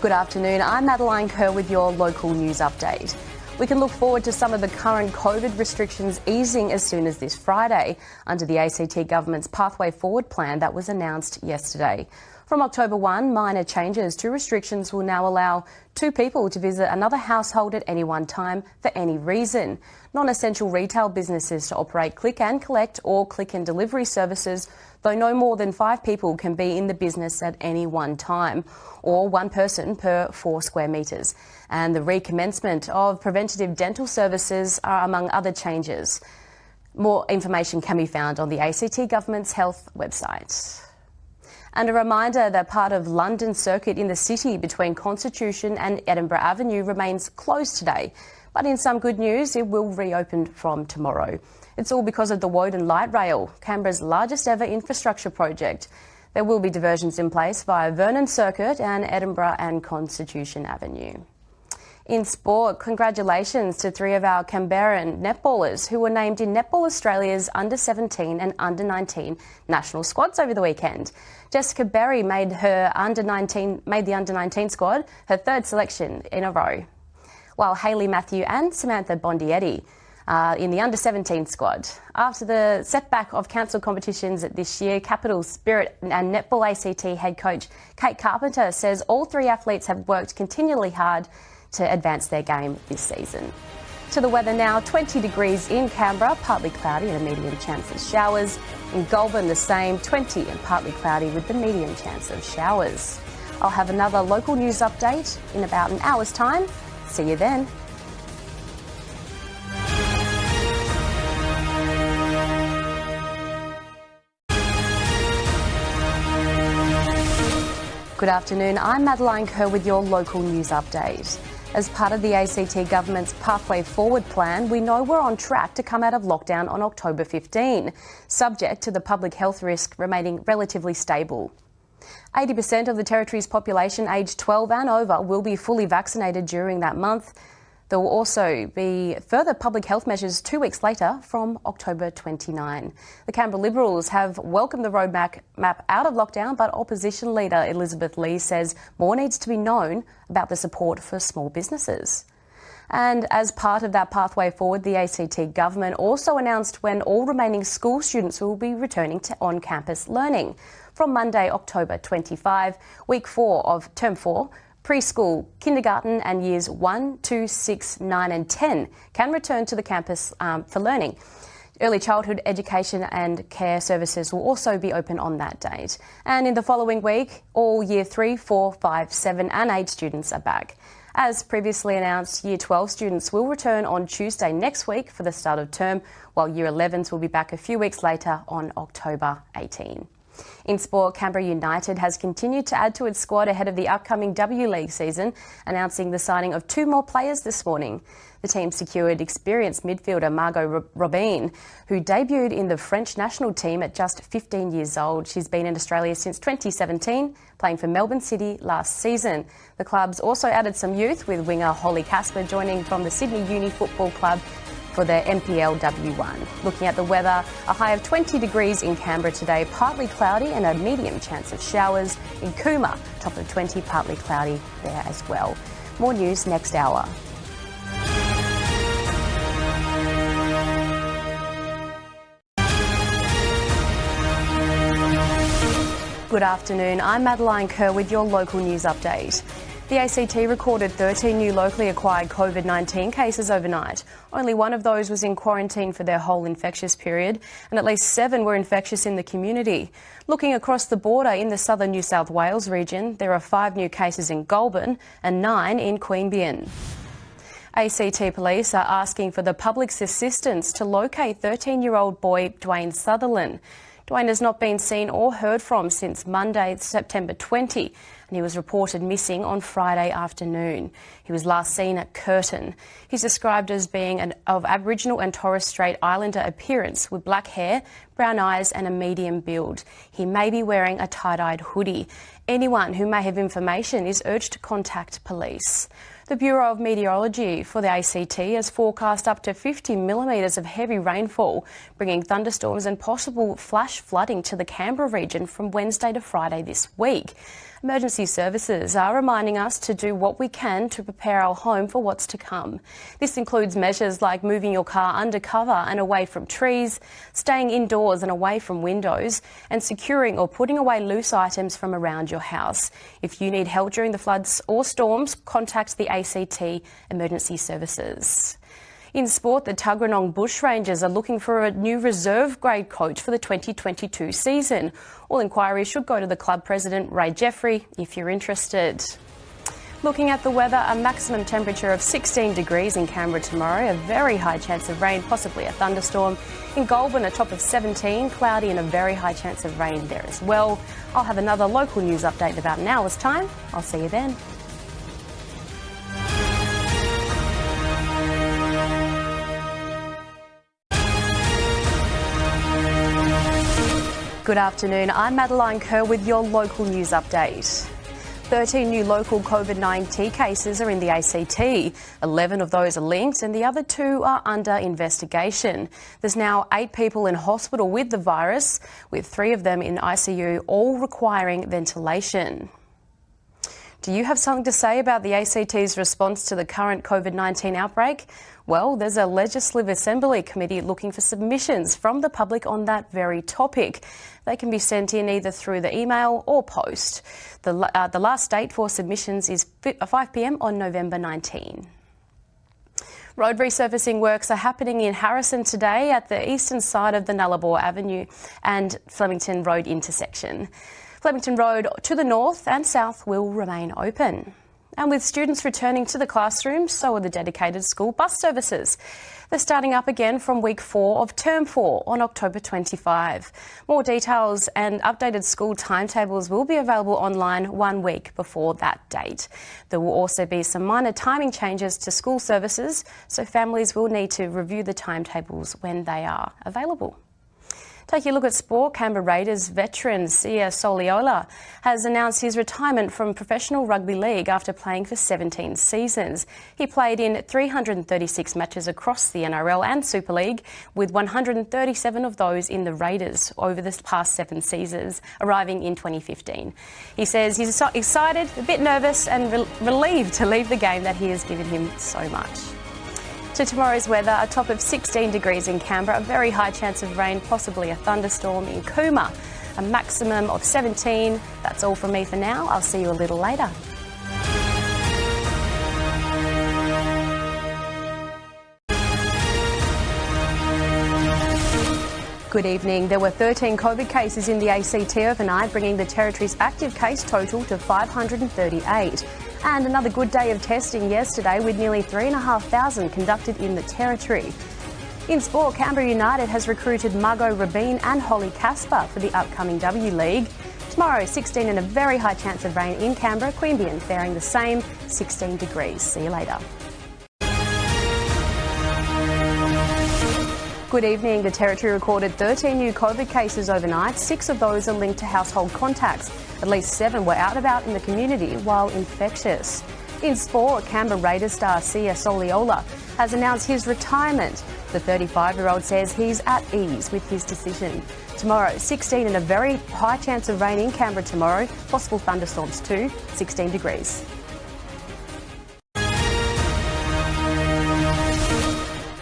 Good afternoon, I'm Madeline Kerr with your local news update. We can look forward to some of the current COVID restrictions easing as soon as this Friday under the ACT government's Pathway Forward plan that was announced yesterday. From October 1, minor changes to restrictions will now allow 2 people to visit another household at any one time for any reason. Non-essential retail businesses to operate click and collect or click and delivery services, though no more than 5 people can be in the business at any one time, or 1 person per 4 square metres. And the recommencement of preventative dental services are among other changes. More information can be found on the ACT government's health website. And a reminder that part of London Circuit in the city between Constitution and Edinburgh Avenue remains closed today. But in some good news, it will reopen from tomorrow. It's all because of the Woden Light Rail, Canberra's largest ever infrastructure project. There will be diversions in place via Vernon Circuit and Edinburgh and Constitution Avenue. In sport, congratulations to 3 of our Canberran netballers who were named in Netball Australia's Under-17 and Under-19 national squads over the weekend. Jessica Berry made the Under-19 squad her 3rd selection in a row, while Hayley Matthew and Samantha Bondietti in the Under-17 squad. After the setback of cancelled competitions this year, Capital Spirit and Netball ACT head coach Kate Carpenter says all 3 athletes have worked continually hard to advance their game this season. To the weather now, 20 degrees in Canberra, partly cloudy and a medium chance of showers. In Goulburn the same, 20 and partly cloudy with the medium chance of showers. I'll have another local news update in about an hour's time. See you then. Good afternoon, I'm Madeline Kerr with your local news update. As part of the ACT government's Pathway Forward plan, we know we're on track to come out of lockdown on October 15, subject to the public health risk remaining relatively stable. 80% of the territory's population aged 12 and over will be fully vaccinated during that month. There will also be further public health measures 2 weeks later from October 29. The Canberra Liberals have welcomed the roadmap out of lockdown, but opposition leader Elizabeth Lee says more needs to be known about the support for small businesses. And as part of that pathway forward, the ACT government also announced when all remaining school students will be returning to on-campus learning. From Monday, October 25, week 4 of term 4, preschool, kindergarten and years 1, 2, 6, 9 and 10 can return to the campus for learning. Early childhood education and care services will also be open on that date. And in the following week, all year 3, 4, 5, 7 and 8 students are back. As previously announced, year 12 students will return on Tuesday next week for the start of term, while year 11s will be back a few weeks later on October 18. In sport, Canberra United has continued to add to its squad ahead of the upcoming W-League season, announcing the signing of 2 more players this morning. The team secured experienced midfielder Margot Robin, who debuted in the French national team at just 15 years old. She's been in Australia since 2017, playing for Melbourne City last season. The club's also added some youth, with winger Holly Casper joining from the Sydney Uni Football Club for their NPL W1. Looking at the weather, a high of 20 degrees in Canberra today, partly cloudy and a medium chance of showers. In Cooma, top of 20, partly cloudy there as well. More news next hour. Good afternoon, I'm Madeline Kerr with your local news update. The ACT recorded 13 new locally acquired COVID-19 cases overnight. Only 1 of those was in quarantine for their whole infectious period, and at least 7 were infectious in the community. Looking across the border in the southern New South Wales region, there are 5 new cases in Goulburn and 9 in Queanbeyan. ACT police are asking for the public's assistance to locate 13-year-old boy Dwayne Sutherland. Dwayne has not been seen or heard from since Monday, September 20, and he was reported missing on Friday afternoon. He was last seen at Curtin. He's described as being of Aboriginal and Torres Strait Islander appearance, with black hair, brown eyes and a medium build. He may be wearing a tie-dyed hoodie. Anyone who may have information is urged to contact police. The Bureau of Meteorology for the ACT has forecast up to 50 millimetres of heavy rainfall, bringing thunderstorms and possible flash flooding to the Canberra region from Wednesday to Friday this week. Emergency services are reminding us to do what we can to prepare our home for what's to come. This includes measures like moving your car under cover and away from trees, staying indoors and away from windows, and securing or putting away loose items from around your house. If you need help during the floods or storms, contact the ACT Emergency Services. In sport, the Tuggeranong Bushrangers are looking for a new reserve-grade coach for the 2022 season. All inquiries should go to the club president, Ray Jeffrey, if you're interested. Looking at the weather, a maximum temperature of 16 degrees in Canberra tomorrow, a very high chance of rain, possibly a thunderstorm. In Goulburn, a top of 17, cloudy and a very high chance of rain there as well. I'll have another local news update in about an hour's time. I'll see you then. Good afternoon, I'm Madeline Kerr with your local news update. 13 new local COVID-19 cases are in the ACT. 11 of those are linked and the other 2 are under investigation. There's now 8 people in hospital with the virus, with 3 of them in ICU, all requiring ventilation. Do you have something to say about the ACT's response to the current COVID-19 outbreak? Well, there's a Legislative Assembly committee looking for submissions from the public on that very topic. They can be sent in either through the email or post. The last date for submissions is 5 p.m. on November 19. Road resurfacing works are happening in Harrison today at the eastern side of the Nullarbor Avenue and Flemington Road intersection. Flemington Road to the north and south will remain open. And with students returning to the classroom, so are the dedicated school bus services. They're starting up again from week 4 of term 4 on October 25. More details and updated school timetables will be available online 1 week before that date. There will also be some minor timing changes to school services, so families will need to review the timetables when they are available. Taking a look at sport, Canberra Raiders veteran SCA Soliola has announced his retirement from professional rugby league after playing for 17 seasons. He played in 336 matches across the NRL and Super League, with 137 of those in the Raiders over the past 7 seasons, arriving in 2015. He says he's excited, a bit nervous and relieved to leave the game that he has given him so much. To tomorrow's weather, a top of 16 degrees in Canberra, a very high chance of rain, possibly a thunderstorm in Cooma, a maximum of 17. That's all from me for now. I'll see you a little later. Good evening. There were 13 COVID cases in the ACT overnight, bringing the territory's active case total to 538. And another good day of testing yesterday, with nearly 3,500 conducted in the territory. In sport, Canberra United has recruited Margot Rabin and Holly Casper for the upcoming W League. Tomorrow, 16 and a very high chance of rain in Canberra. Queanbeyan faring the same, 16 degrees. See you later. Good evening. The territory recorded 13 new COVID cases overnight. 6 of those are linked to household contacts. At least 7 were out and about in the community while infectious. In sport, Canberra Raiders star SCA Soliola has announced his retirement. The 35-year-old says he's at ease with his decision. Tomorrow, 16 and a very high chance of rain in Canberra tomorrow. Possible thunderstorms too, 16 degrees.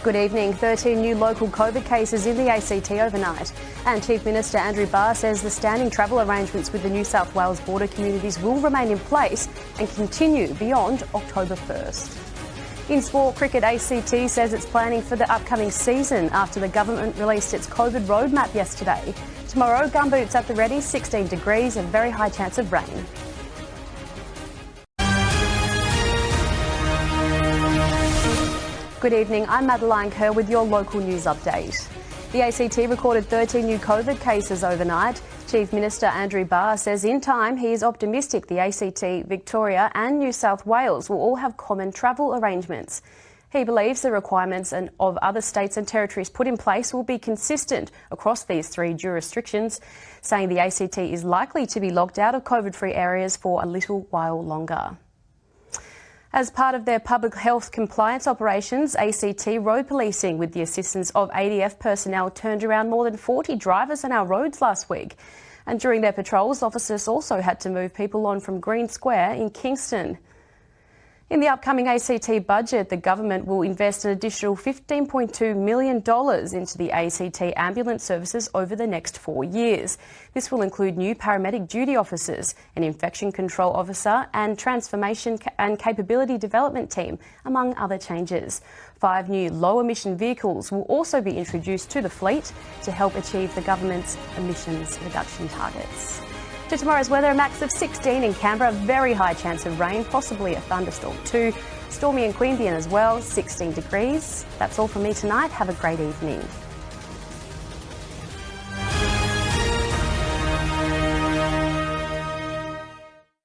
Good evening. 13 new local COVID cases in the ACT overnight. And Chief Minister Andrew Barr says the standing travel arrangements with the New South Wales border communities will remain in place and continue beyond October 1st. In sport, cricket, ACT says it's planning for the upcoming season after the government released its COVID roadmap yesterday. Tomorrow, gumboots at the ready, 16 degrees and very high chance of rain. Good evening, I'm Madeline Kerr with your local news update. The ACT recorded 13 new COVID cases overnight. Chief Minister Andrew Barr says in time he is optimistic the ACT, Victoria and New South Wales will all have common travel arrangements. He believes the requirements of other states and territories put in place will be consistent across these 3 jurisdictions, saying the ACT is likely to be locked out of COVID-free areas for a little while longer. As part of their public health compliance operations, ACT road policing with the assistance of ADF personnel turned around more than 40 drivers on our roads last week. And during their patrols, officers also had to move people on from Green Square in Kingston. In the upcoming ACT budget, the government will invest an additional $15.2 million into the ACT ambulance services over the next 4 years. This will include new paramedic duty officers, an infection control officer and transformation and capability development team, among other changes. 5 new low-emission vehicles will also be introduced to the fleet to help achieve the government's emissions reduction targets. To tomorrow's weather, a max of 16 in Canberra, very high chance of rain, possibly a thunderstorm too. Stormy in Queanbeyan as well, 16 degrees. That's all from me tonight. Have a great evening.